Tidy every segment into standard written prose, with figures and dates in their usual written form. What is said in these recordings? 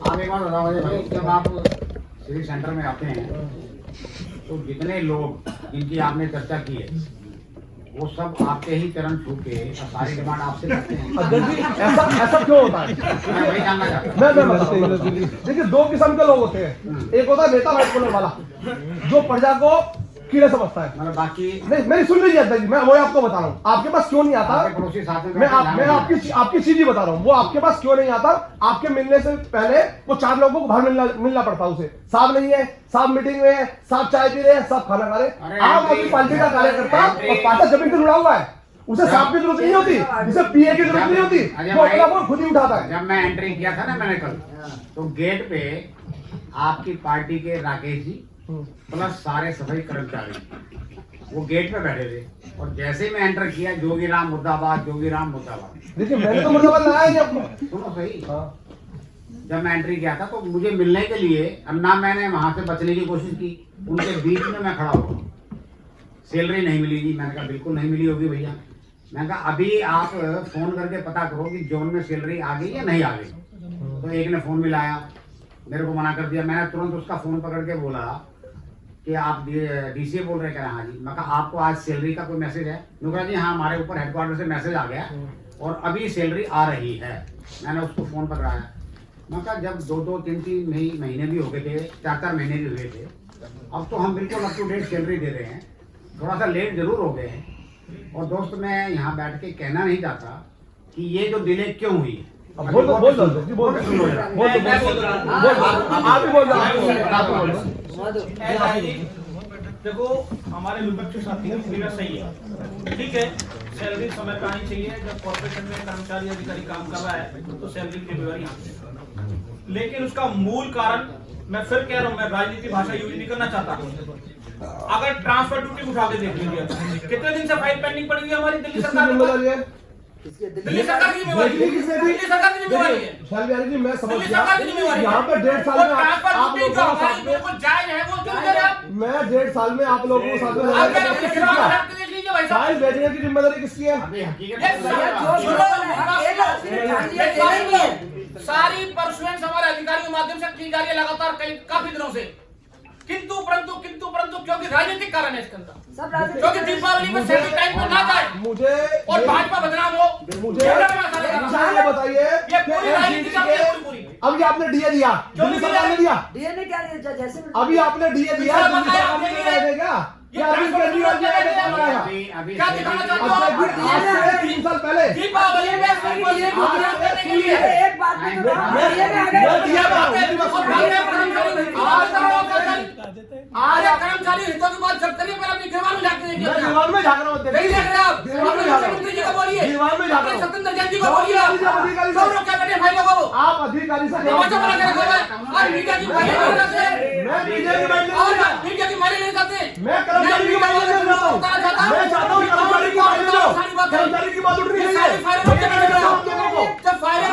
आप एक बात बताओ मुझे भाई, जब आप सिविल सेंटर में आते हैं तो जितने लोग जिनकी आपने चर्चा की है वो सब आपके ही चरण छू के सारी डिमांड आपसे करते हैं। अध्यक्ष जी, ऐसा क्यों होता है? मैं वही जानना चाहता हूँ। मैं बताता हूँ। देखिए, दो किस्म के लोग होते हैं। एक होता है नेता व्हाइट कॉलर वाला, जो प्रजा को कीड़े समझता है। मतलब बाकी नहीं, मेरी सुन लीजिए अध्यक्ष जी, मैं वही आपको बता रहा हूँ। आपके पास क्यों नहीं आता? आपके पड़ोसी साथ में मैं आपकी चीज ही बता रहा हूँ। वो आपके पास क्यों नहीं आता? आपके मिलने से पहले वो 4 लोगों को बाहर मिलना पड़ता है उसे। साहब नहीं है, साहब मीटिंग में है, साहब चाय पी रहे हैं, साहब खाना खा रहे हैं। आप अपनी पार्टी का कार्यकर्ता और पार्टी जमीन से जुड़ा हुआ है, उसे साहब की जरूरत नहीं होती, उसे पीए की जरूरत नहीं होती, वो अपना फोन खुद ही उठाता है। जब मैं एंट्री किया था ना मैंने कल, तो गेट पे आपकी पार्टी के राकेश जी प्लस सारे सफाई कर्मचारी वो गेट पे बैठे थे और जैसे ही मैं एंटर किया जोगी राम मुर्दाबाद, जोगी राम मुर्दाबाद। देखिए, मैंने तो मुर्दाबाद लगाया नहीं आपको। सुनो सही, जब मैं एंट्री किया था तो मुझे मिलने के लिए अन्ना मैंने वहां से बचने की कोशिश की, उनके बीच में मैं खड़ा हुआ। सैलरी नहीं मिली जी, मैंने कहा बिल्कुल नहीं मिली होगी भैया। मैंने कहा अभी आप फोन करके पता करो कि जोन में सैलरी आ गई या नहीं आ गई। तो एक ने फोन मिलाया, मेरे को मना कर दिया। मैंने तुरंत उसका फोन पकड़ के बोला कि आप डीसीए बोल रहे हैं? हाँ जी। मैं कहा आपको आज सैलरी का कोई मैसेज है? उन्होंने कहा जी हाँ, हमारे ऊपर हेडक्वार्टर से मैसेज आ गया और अभी सैलरी आ रही है। मैंने उसको फोन पकड़ाया। मैं कहा जब 2-2, 3-3 महीने भी हो गए थे, 4-4 महीने भी हुए थे, अब तो हम बिल्कुल अप टू डेट सैलरी दे रहे हैं। थोड़ा सा लेट जरूर हो गए हैं। और दोस्त मैं यहाँ बैठ के कहना नहीं चाहता कि ये जो डिले क्यों हुई है। बोल दो जी, बोल दो। आप ही बोल दो। देखो, हमारे विपक्ष साथी की पूरी बात सही है, ठीक है। सैलरी समय पर आनी चाहिए। जब कॉर्पोरेशन में कर्मचारी अधिकारी काम कर रहा है तो सैलरी की जिम्मेवारी है। लेकिन उसका मूल कारण मैं फिर कह रहा हूँ, मैं राजनीति भाषा यूज नहीं करना चाहता। अगर ट्रांसफर ड्यूटी उठा के देख लीजिए, कितने दिन से फाइल पेंडिंग पड़ी हुई है हमारी दिल्ली सरकार में। दिल्ली सरकार की जिम्मेवारी है। दिल्ली सरकार की जिम्मेवारी है। शालिनी जी, मैं समझ दिल्ली गया। सरकार की जिम्मेवारी है। यहाँ पे 1.5 साल में आप लोगों को साथ में, बिल्कुल जायज है, वो क्यों कह रहे आप? मैं 1.5 साल में आप लोगों को साथ में फाइल भेजने की जिम्मेदारी किसकी है? अभी हकीकत सारी परसुएंस हमारे अधिकारियों के माध्यम से की जा रही है लगातार काफी दिनों से। किंतु परंतु क्योंकि राजनीतिक कारण है इसके अंदर, क्योंकि दीपावली में सैलरी टाइम पर ना जाए मुझे और भाजपा बदनाम हो। मुझे ये बताइए, ये पूरी राजनीति का पूरी अभी आपने डीए दिया, दिल्ली सरकार ने दिया। डीए ने क्या दिया? जैसे अभी आपने डीए दिया, दिल्ली सरकार ने देगा क्या? अभी केजरीवाल जी ने बताया क्या दिखाना चाहते हो आप? आज से 3 साल पहले दीपावली में एक बात में आज कर्मचारी हितों की बात करते हैं, पर अपनी दीवार में झांकते हैं। मैं दीवार में झांक रहा हूँ। नहीं देख रहे आप? मुख्यमंत्री जी को बोलिए, दीवार में झांक रहा हूँ। सत्येंद्र जैन जी को बोलिए, सब लोग क्या बैठे भाई लोगों को आप अधिकारी से तमाशा बना के रखा है और मीडिया की माइलेज नहीं करते। मैं बीजेपी बैठने और मीडिया की माइलेज नहीं करते। मैं कर्मचारी की माइलेज ले रहा हूँ। मैं चाहता हूँ कर्मचारी की माइलेज लो। कर्मचारी की बात उठनी चाहिए। जब फायरिंग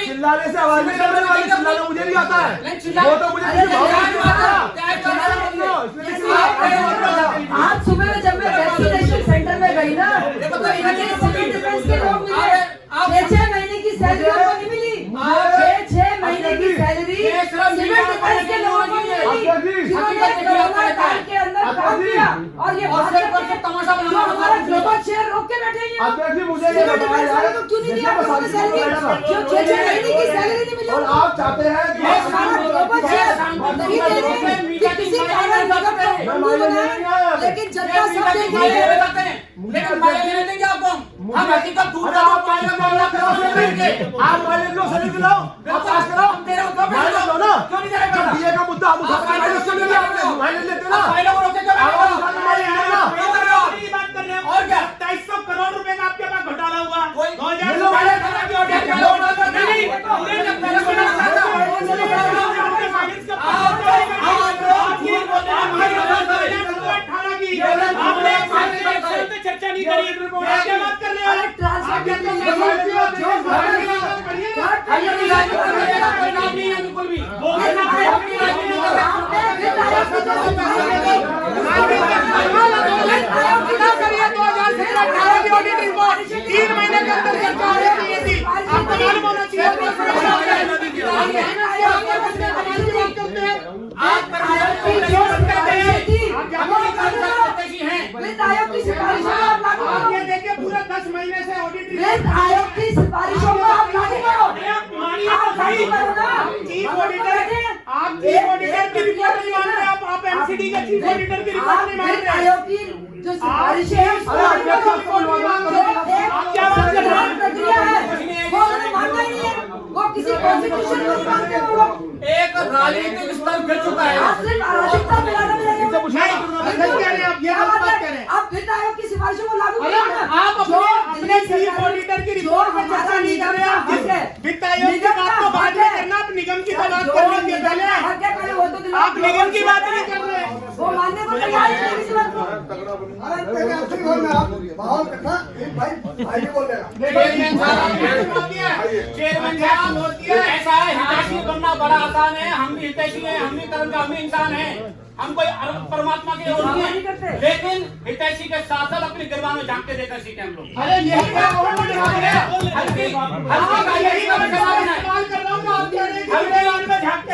चिल्लाने से आवाज नहीं करने वाली, चिल्लाना मुझे भी आता है। वो तो मुझे आज सुबह में जब मैं वैक्सीनेशन सेंटर में गई ना, तो सिविल डिफेंस के लोग मिले। 6 महीने की सैलरी उनको नहीं मिली। 6 महीने की सैलरी सिविल डिफेंस के लोगों को नहीं मिली, जिन्होंने कोरोना काल के अंदर काम किया। और ये तमाशा जो हमारा ग्लोबल शेयर रोक के बैठे हैं। अध्यक्ष जी, मुझे सिविल डिफेंस वालों को क्यों नहीं दिया सैलरी? जो 6 महीने की सैलरी नहीं मिली। और आप चाहते हैं कि हमारा ग्लोबल शेयर नहीं दे रहे कि किसी कारण गजब को बंधु बनाए, लेकिन जनता सब देख रही है। लेकिन माइलेज नहीं देंगे आपको हम हकीकत दूर का आप आप माइलेज लो, सैलरी दिलाओ, आप पास कराओ, माइलेज लो ना। क्यों नहीं देगा? जब डीए का मुद्दा हम उठाते हैं, माइलेज क्यों नहीं देते? आपने माइलेज लेते ना, फाइलों को रोके क्यों आवाज उठाने माइलेज लेना। बात कर रहे हैं? और क्या 250 करोड़ रुपए का आपके पास घोटाला हुआ? कोई चर्चा नहीं करी, बात कर रहे हो। 3 महीने के आपको मालूम होना चाहिए वित्त आयोग की सिफारिशों को आप लागू आप करो। ये देखिए पूरा 10 महीने से ऑडिट वित्त आयोग की सिफारिशों को आप लागू करो। मानिए आप लागू करो ना। चीफ ऑडिटर आप चीफ ऑडिटर की रिपोर्ट नहीं मान रहे, आप एमसीडी के चीफ ऑडिटर की रिपोर्ट आप नहीं मान वित्त रहे। आयोग की जो सिफारिशें हैं उसको लागू करो। आप क्या बात कर रहे हैं? प्रक्रिया है वो उन्हें मानना ही नहीं है। वो किसी कॉन्स्टिट्यूशन को नहीं मानते वो लोग। एक राजनीतिक स्तर गिर चुका है। आप सिर्फ अराजकता फैलाने में लगे हुए हैं। गलत कह रहे हैं आप, ये क्या गलत बात बात है? कह रहे हैं। आप वित्त आयोग की सिफारिशों को लागू अरे करो ना। आप जो अपने दिल्ली चीफ सरकार- ऑडिटर की जो रिपोर्ट पे हमारा चर्चा नहीं कर रहे आप। निगम का हक है। वित्त आयोग की निगम बात का तो बाद हक में है। करना, आप निगम की तो बात जो कर लीजिए निगम पहले। का हक है, पहले वो तो दिलाओ। आप निगम की बात नहीं कर रहे। वो मानने को तैयार नहीं है किसी बात को। अरे पहले आपसे ही बोलना आप माहौल करना एक भाई भाई भी बोल देगा चेयरमैन साहब होती है ऐसा है, हितैषी बनना बड़ा आसान है। हम भी हितैषी हैं, हम भी कर्मचारी इंसान हैं, हम कोई परमात्मा के और नहीं नहीं करते। हैं। लेकिन हितैषी के साथ साथ अपनी गिरबान में झांकते देखते सीखे हम लोग। अरे यही क्या हल्की का विषय है।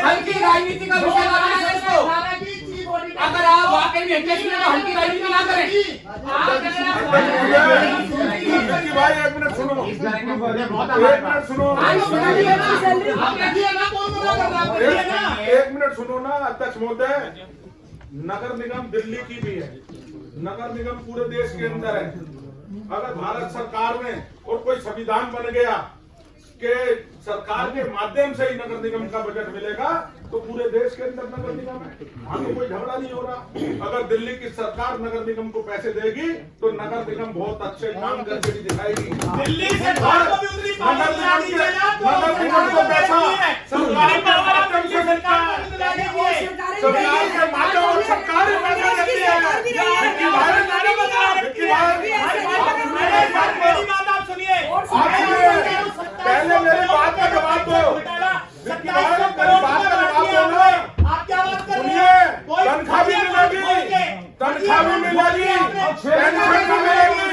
हल्की राजनीति का विषय लगाना है इसको। अगर आप वाकई में हितैषी हैं तो हल्की राजनीति ना करें। भाई एक मिनट सुनो, इस तरह के मुद्दे बहुत एक हमारे मिनट पास सुनो, एक मिनट सुनो ना अध्यक्ष महोदय। नगर निगम दिल्ली की भी है, नगर निगम पूरे देश के अंदर है। अगर भारत सरकार में और कोई संविधान बन गया कि सरकार के माध्यम से ही नगर निगम का बजट मिलेगा तो पूरे देश के अंदर नगर निगम है। वहां तो कोई झगड़ा नहीं हो रहा। अगर दिल्ली की सरकार नगर निगम को पैसे देगी तो नगर निगम बहुत अच्छे काम करके भी दिखाएगी। दिल्ली सरकार को भी उतनी पावर नगर दिला निगम दीजिए ना, तो नगर निगम को पैसा सरकारी सरकार माध्यम से मिलता है। सरकार के माध्यम से सरकार ही पैसा देती है। विक्की भाई, मेरी बात आप सुनिए। पहले मेरी बात का जवाब दो। विक्की भाई, मेरी बात का जवाब दो ना। आप क्या बात कर रहे सुनिए, हैं? तनख्वाह भी मिलेगी, तनख्वाह भी मिलेगी, पेंशन भी मिलेगी,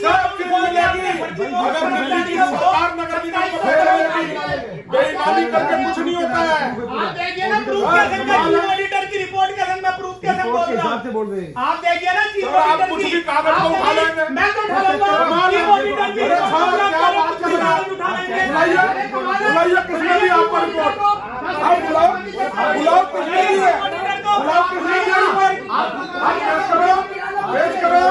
सब चीज मिलेगी। अगर दिल्ली की सरकार नगर निगम को पैसे देगी, बेईमानी करके कुछ नहीं होता है। आप देखिए ना प्रूफ के संग चीफ ऑडिटर की रिपोर्ट के संग मैं प्रूफ के संग बोल रहा हूँ। आप देखिए ना चीफ तो आप ऑडिटर कुछ की भी कागज को उठा लेंगे। मैं तो उठा लूंगा। चीफ ऑडिटर की अरे रिपोर्ट साहब, क्या बात कर रहे हैं? उठा लेंगे। बुलाइए किसने दी आपको रिपोर्ट? आप बुलाओ किसने दी है? बुलाओ किसने दी रिपोर्ट? आप पेश करो।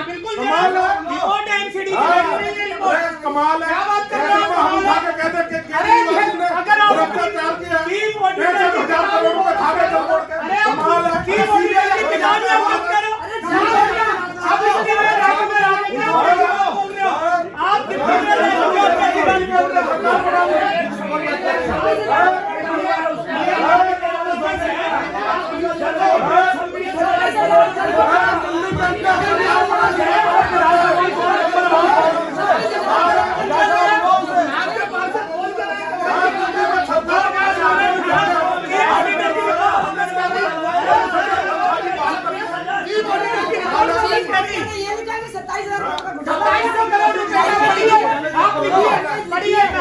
बिल्कुल कमाल है। रिपोर्ट एमसीडी अरे कमाल है। क्या बात कर रहे हो? हम उठा के कहते कि केजरीवाल ने अगर आप भ्रष्टाचार किया, चीफ ऑडिटर 65,000 करोड़ रुपए खा गए रिपोर्ट के। कमाल है। चीफ ऑडिटर की किताब में बात करो। आप इसके लिए राज्य में राजनीति बोल रहे हो। आप कितने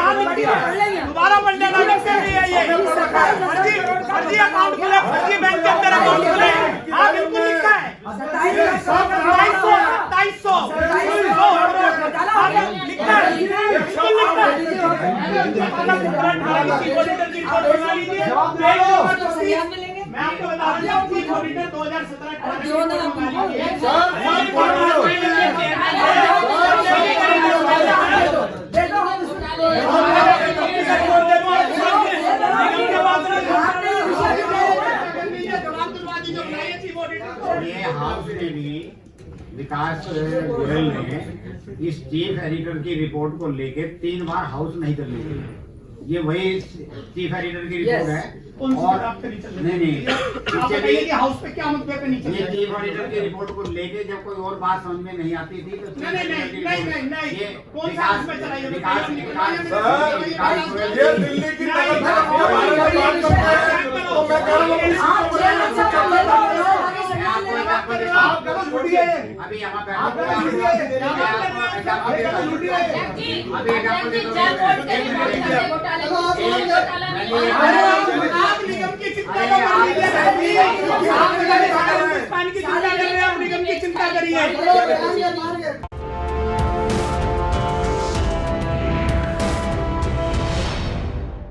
दोबारा पलटे ना करते हुए ये फर्जी अकाउंट खुले, फर्जी बैंक के अंदर अकाउंट खुले। हाँ बिल्कुल लिखा है 2700 लिखा है, बिल्कुल लिखा है। चीफ ऑडिटर की रिपोर्ट बना लीजिए। मैं आपको बता दूं चीफ ऑडिटर 2017 ये हाउस ने भी विकास गोयल ने इस चीफ एडिटर की रिपोर्ट को लेके 3 बार हाउस नहीं कर ली। ये वही चीफ एडिटर की रिपोर्ट है। कौन सी और बात पे नहीं चल रही? नहीं आप पीछे बताइए कि भी हाउस पे क्या मुद्दे पे नहीं चल ये रहे? चीफ ऑडिटर की रिपोर्ट को लेके जब कोई और बात समझ में नहीं आती थी तो नहीं। ये कौन सा हाउस में चला ये विकास बताइए, विकास बताइए, गोयल ये दिल्ली की नगर निगम के बारे में बात करते हैं तो मैं कह रहा हूँ आप चेयरमैन साहब ले लो। आप करो झूठी है ये। अभी यहाँ पे आप करो झूठी है ये। अभी ये करो झूठी है ये। आप निगम की चिंता को कर लीजिए। आप निगम की चिंता कर रहे हैं, आप निगम की चिंता करिए।